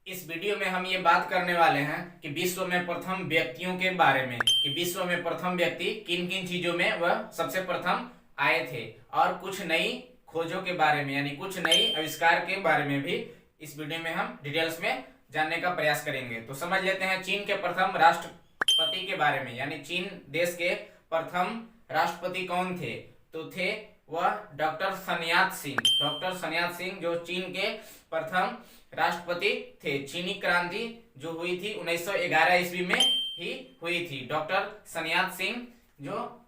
इस वीडियो में हम ये बात करने वाले हैं कि विश्व में प्रथम व्यक्तियों के बारे में, कि विश्व में प्रथम व्यक्ति किन किन चीजों में वह सबसे प्रथम आए थे, और कुछ नई खोजों के बारे में यानी कुछ नई आविष्कार के बारे में भी इस वीडियो में हम डिटेल्स में जानने का प्रयास करेंगे। तो समझ लेते हैं चीन के प्रथम राष्ट्रपति के बारे में, यानी चीन देश के प्रथम राष्ट्रपति कौन थे। तो थे वह डॉक्टर सन यात सिंह। डॉक्टर सन यात सिंह जो चीन के प्रथम राष्ट्रपति थे। चीनी क्रांति जो हुई थी 1911 ईस्वी में ही हुई थी। डॉक्टर सन यात सिंह जो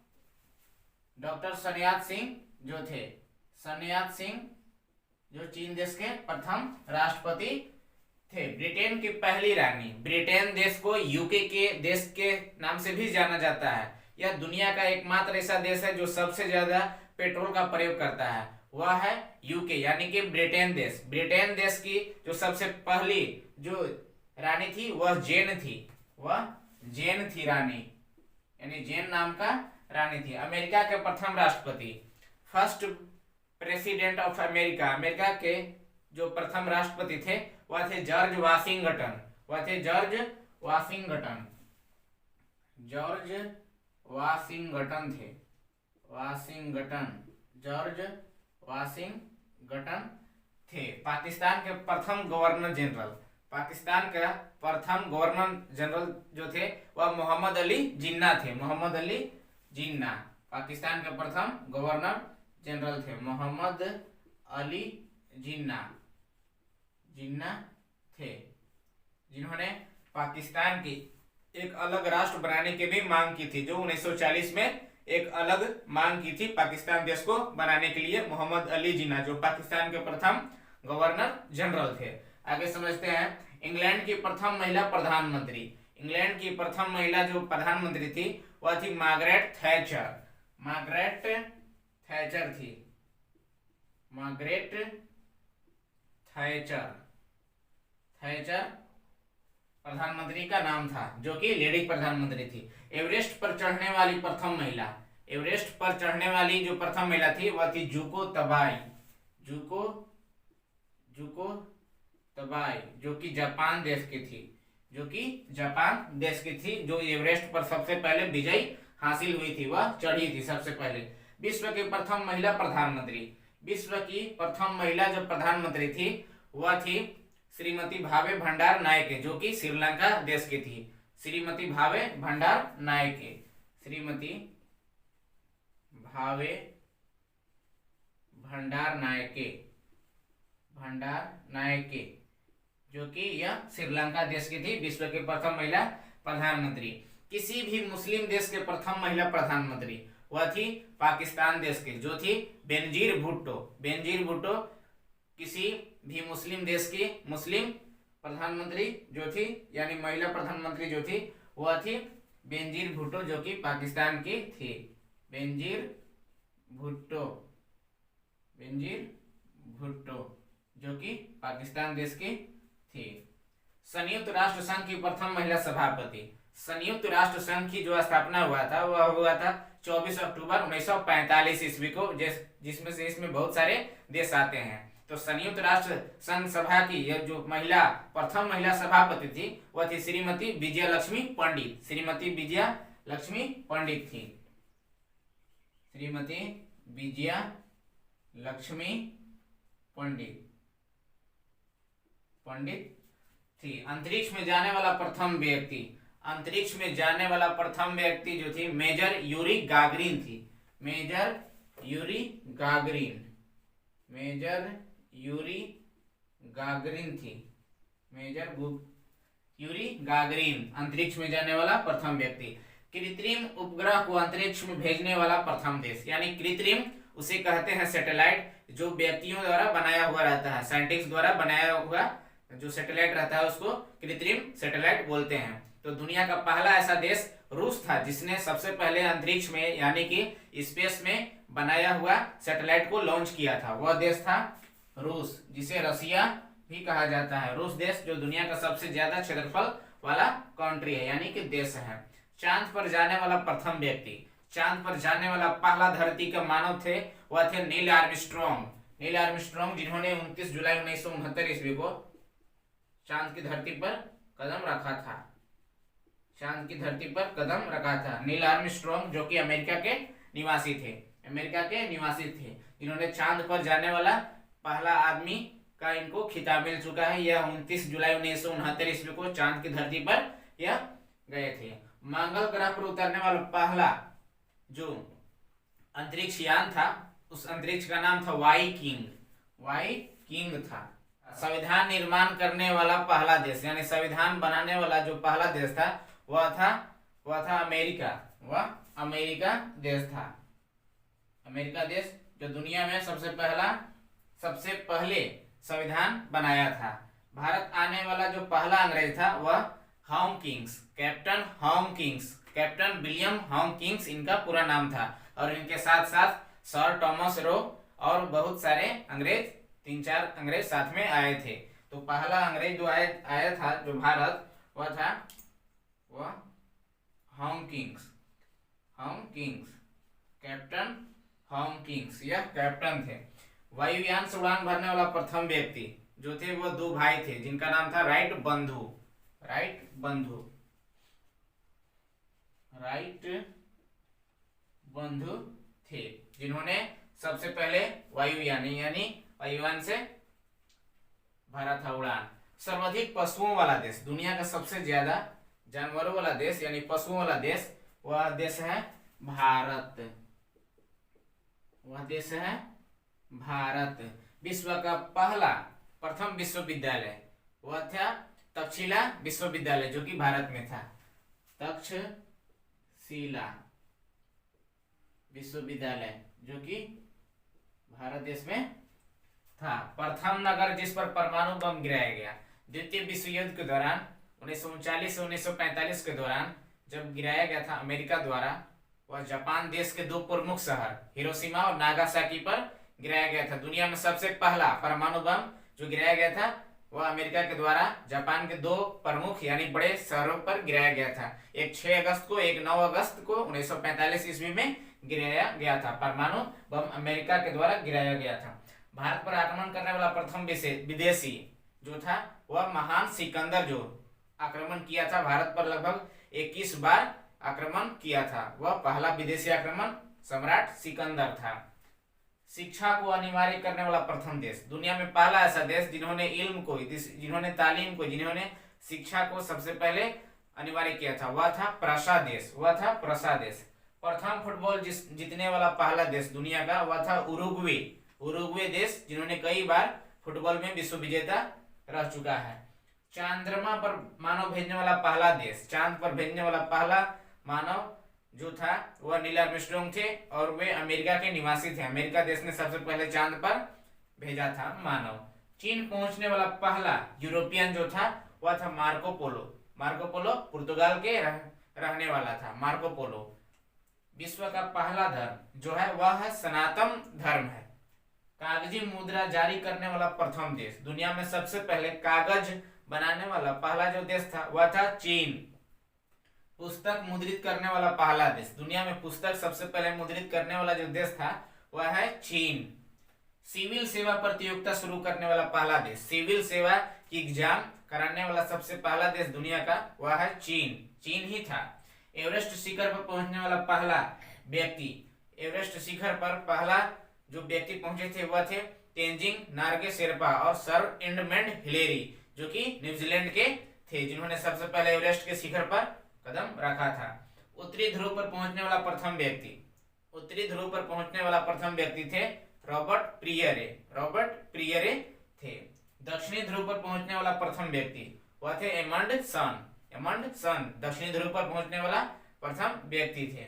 थे, सन यात सिंह जो चीन देश के प्रथम राष्ट्रपति थे। ब्रिटेन की पहली रानी। ब्रिटेन देश को यूके के देश के नाम से भी जाना जाता है। यह दुनिया का एकमात्र ऐसा देश है जो सबसे ज्यादा पेट्रोल का प्रयोग करता है, वह है यूके यानी कि ब्रिटेन देश। ब्रिटेन देश की जो सबसे पहली जो रानी थी वह जेन थी। वह जेन थी रानी, यानी जेन नाम का रानी थी। अमेरिका के प्रथम राष्ट्रपति, first president of America. America के जो प्रथम राष्ट्रपति थे वह थे जॉर्ज वाशिंगटन। वह थे जॉर्ज वाशिंगटन। जॉर्ज वाशिंगटन थे। वाशिंगटन, जॉर्ज वाशिंगटन थे। पाकिस्तान के प्रथम गवर्नर जनरल। पाकिस्तान का प्रथम गवर्नर जनरल जो थे वह मोहम्मद अली जिन्ना थे। मोहम्मद अली जिन्ना पाकिस्तान के प्रथम गवर्नर जनरल थे। मोहम्मद अली जिन्ना थे, जिन्होंने पाकिस्तान की एक अलग राष्ट्र बनाने की भी मांग की थी। जो 1940 में एक अलग मांग की थी पाकिस्तान देश को बनाने के लिए। मोहम्मद अली जिन्ना जो पाकिस्तान के प्रथम गवर्नर जनरल थे। आगे समझते हैं इंग्लैंड की प्रथम महिला प्रधानमंत्री। इंग्लैंड की प्रथम महिला जो प्रधानमंत्री थी वह थी मार्गरेट थैचर। मार्गरेट थैचर थी। मार्गरेट थैचर प्रधानमंत्री का नाम था, जो कि लेडी प्रधानमंत्री थी। एवरेस्ट पर चढ़ने वाली प्रथम महिला। एवरेस्ट पर चढ़ने वाली जो प्रथम महिला थी वह थी जुको तबाई। जुको तबाई जो कि जापान देश की थी। जो एवरेस्ट पर सबसे पहले विजय हासिल हुई थी, वह चढ़ी थी सबसे पहले। विश्व की प्रथम महिला प्रधानमंत्री। विश्व की प्रथम महिला जो प्रधानमंत्री थी वह थी श्रीमती भावे भंडार नायके, जो कि श्रीलंका देश की थी। श्रीमती भावे भंडार नायके। श्रीमती भावे भंडार नायके जो कि यह श्रीलंका देश की थी। विश्व के प्रथम महिला प्रधानमंत्री। किसी भी मुस्लिम देश के प्रथम महिला प्रधानमंत्री वह थी पाकिस्तान देश की, जो थी बेनजीर भुट्टो। बेनजीर भुट्टो किसी भी मुस्लिम देश की मुस्लिम प्रधानमंत्री जो थी, यानी महिला प्रधानमंत्री जो थी वह थी बेनजीर भुट्टो, जो कि पाकिस्तान की थी। बेनजीर भुट्टो जो कि पाकिस्तान देश की थी। संयुक्त राष्ट्र संघ की प्रथम महिला सभापति। संयुक्त राष्ट्र संघ की जो स्थापना हुआ था वह हुआ था 24 अक्टूबर 1945 ईस्वी को, जिसमें से इसमें बहुत सारे देश आते हैं। तो संयुक्त राष्ट्र संघ सभा की यह जो प्रथम महिला सभापति थी वह थी श्रीमती विजया लक्ष्मी पंडित। श्रीमती विजया लक्ष्मी पंडित थी। श्रीमती विजया लक्ष्मी पंडित थी। अंतरिक्ष में जाने वाला प्रथम व्यक्ति। अंतरिक्ष में जाने वाला प्रथम व्यक्ति जो थी मेजर यूरी गागरिन थी। मेजर यूरी गागरिन अंतरिक्ष में जाने वाला प्रथम व्यक्ति। कृत्रिम उपग्रह को अंतरिक्ष में भेजने वाला प्रथम देश, यानी कृत्रिम उसे कहते हैं सैटेलाइट, जो व्यक्तियों द्वारा बनाया हुआ रहता है। साइंटिस्ट द्वारा बनाया हुआ जो सैटेलाइट रहता है उसको कृत्रिम सैटेलाइट बोलते हैं। तो दुनिया का पहला ऐसा देश रूस था जिसने सबसे पहले अंतरिक्ष में यानी कि स्पेस में बनाया हुआ सैटेलाइट को लॉन्च किया था। वह देश था रूस, जिसे रसिया भी कहा जाता है। रूस देश जो दुनिया का सबसे ज्यादा क्षेत्रफल वाला कंट्री है, यानी कि देश है। चांद पर जाने वाला प्रथम व्यक्ति। चांद पर जाने वाला पहला धरती का मानव थे वह थे नील आर्मस्ट्रॉन्ग। जिन्होंने 29 जुलाई 1969 ईस्वी को चांद की धरती पर कदम रखा था, चांद की धरती पर कदम रखा था। नील आर्मस्ट्रॉन्ग जो कि अमेरिका के निवासी थे, अमेरिका के निवासी थे, जिन्होंने चांद पर जाने वाला पहला आदमी का इनको खिताब मिल चुका है। यह 29 जुलाई 1969 ईस्वी को चांद की धरती पर यह गए थे। मंगल ग्रह पर उतरने वाला पहला जो अंतरिक्ष यान था, उस अंतरिक्ष का नाम था वाई किंग था। संविधान निर्माण करने वाला पहला देश, यानी संविधान बनाने वाला जो पहला देश था वह था अमेरिका, वह अमेरिका देश था। अमेरिका देश जो दुनिया में सबसे पहले संविधान बनाया था। भारत आने वाला जो पहला अंग्रेज था वह कैप्टन विलियम हॉकिंस इनका पूरा नाम था, और इनके साथ साथ सर थॉमस रो और बहुत सारे अंग्रेज, 3-4 अंग्रेज साथ में आए थे। तो पहला अंग्रेज जो आया था जो भारत, वह था हॉकिंस, कैप्टन हॉकिंस, यह कैप्टन थे। वायुयान से उड़ान भरने वाला प्रथम व्यक्ति जो थे वो 2 भाई थे, जिनका नाम था राइट बंधु थे, जिन्होंने सबसे पहले वायुयान से भरा था उड़ान। सर्वाधिक पशुओं वाला देश, दुनिया का सबसे ज्यादा जानवरों वाला देश यानी पशुओं वाला देश, वह देश है भारत। विश्व का प्रथम विश्वविद्यालय वह था तक्षशिला विश्वविद्यालय जो कि भारत में था, तक्षशिला विश्वविद्यालय जो कि भारत देश में था। प्रथम नगर जिस पर परमाणु बम गिराया गया, द्वितीय विश्व युद्ध के दौरान 1939 से 1945 के दौरान जब गिराया गया था अमेरिका द्वारा, वह जापान देश के 2 प्रमुख शहर हिरोशिमा और नागासाकी पर गिराया गया था। दुनिया में सबसे पहला परमाणु बम जो गिराया गया था वह अमेरिका के द्वारा जापान के 2 प्रमुख यानी बड़े शहरों पर गिराया गया था। एक 6 अगस्त को, एक 9 अगस्त को 1945 ईस्वी में गिराया गया था। परमाणु बम अमेरिका के द्वारा गिराया गया था। भारत पर आक्रमण करने वाला प्रथम विदेशी जो था वह महान सिकंदर, जो आक्रमण किया था भारत पर लगभग 21 बार आक्रमण किया था, वह पहला विदेशी आक्रमण सम्राट सिकंदर था। शिक्षा को अनिवार्य करने वाला प्रथम देश, दुनिया में पहला ऐसा देश जिन्होंने इल्म को, जिन्होंने तालीम को, जिन्होंने शिक्षा को सबसे पहले अनिवार्य किया था, वह था प्रसा देश। प्रथम फुटबॉल जीतने वाला पहला देश दुनिया का वह था उरुग्वे देश, जिन्होंने कई बार फुटबॉल में विश्व विजेता रह चुका है। चंद्रमा पर मानव भेजने वाला पहला देश, चांद पर भेजने वाला पहला मानव जो था वह नील आर्मस्ट्रॉन्ग थे, और वे अमेरिका के निवासी थे। अमेरिका देश ने सबसे पहले चांद पर भेजा था मानव। चीन पहुंचने वाला पहला यूरोपियन जो था वह था मार्को पोलो पुर्तगाल के रहने वाला था मार्को पोलो। विश्व का पहला धर्म जो है वह है सनातन धर्म है। कागजी मुद्रा जारी करने वाला प्रथम देश, दुनिया में सबसे पहले कागज बनाने वाला पहला जो देश था वह था चीन। पुस्तक मुद्रित करने वाला पहला देश, दुनिया में पुस्तक सबसे पहले मुद्रित करने वाला जो देश था वह है चीन। सिविल सेवा प्रतियोगिता शुरू करने वाला पहला देश, सिविल सेवा की एग्जाम कराने वाला सबसे पहला देश दुनिया का वह है चीन ही था। एवरेस्ट शिखर पर पहुंचने वाला पहला व्यक्ति, एवरेस्ट शिखर पर पहला जो व्यक्ति पहुंचे थे वह थे तेंजिंग नार्गे शेरपा और सर एडमंड हिलेरी जो कि न्यूजीलैंड के थे, जिन्होंने सबसे पहले एवरेस्ट के शिखर पर कदम रखा था। उत्तरी ध्रुव पर पहुंचने वाला प्रथम व्यक्ति थे रॉबर्ट प्रियरे थे। दक्षिणी ध्रुव पर पहुंचने वाला प्रथम व्यक्ति वह थे एमंड सन दक्षिणी ध्रुव पर पहुंचने वाला प्रथम व्यक्ति थे।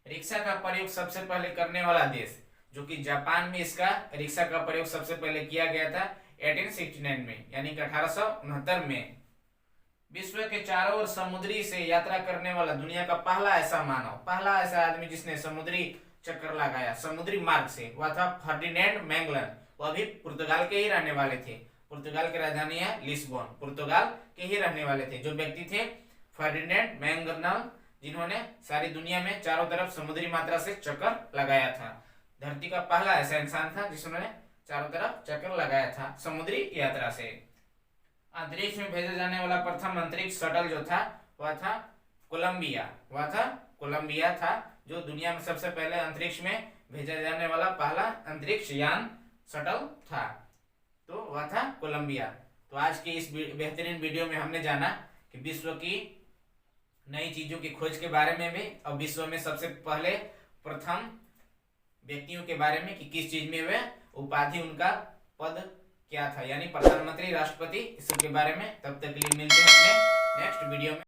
रिक्शा का प्रयोग सबसे पहले करने वाला देश जो कि जापान में इसका रिक्शा का प्रयोग सबसे पहले किया गया था 1869 में, यानी कि 1869 में। विश्व के चारों ओर समुद्री से यात्रा करने वाला दुनिया का पहला ऐसा आदमी जिसने समुद्री चक्कर लगाया समुद्री मार्ग से, वह था फर्डिनेंड मैगलन। वह भी पुर्तगाल के ही रहने वाले थे। पुर्तगाल की राजधानी है लिस्बन, पुर्तगाल के ही रहने वाले थे। जो व्यक्ति थे फर्डिनेंड मैगलन, जिन्होंने सारी दुनिया में चारों तरफ समुद्री मात्रा से चक्कर लगाया था। धरती का पहला ऐसा इंसान था जिसने चारों तरफ चक्कर लगाया था समुद्री यात्रा से। अंतरिक्ष में भेजा जाने वाला प्रथम अंतरिक्ष शटल जो था वह था कोलंबिया था, जो दुनिया में सबसे पहले अंतरिक्ष में भेजा जाने वाला पहला अंतरिक्ष यान शटल था, तो वह था कोलंबिया। तो आज की इस बेहतरीन वीडियो में हमने जाना कि विश्व की नई चीजों की खोज के बारे में भी, और विश्व में सबसे पहले प्रथम व्यक्तियों के बारे में कि किस चीज में वे उपाधि, उनका पद क्या था, यानी प्रधानमंत्री, राष्ट्रपति, इसके बारे में। तब तक के लिए मिलते हैं अपने नेक्स्ट वीडियो में।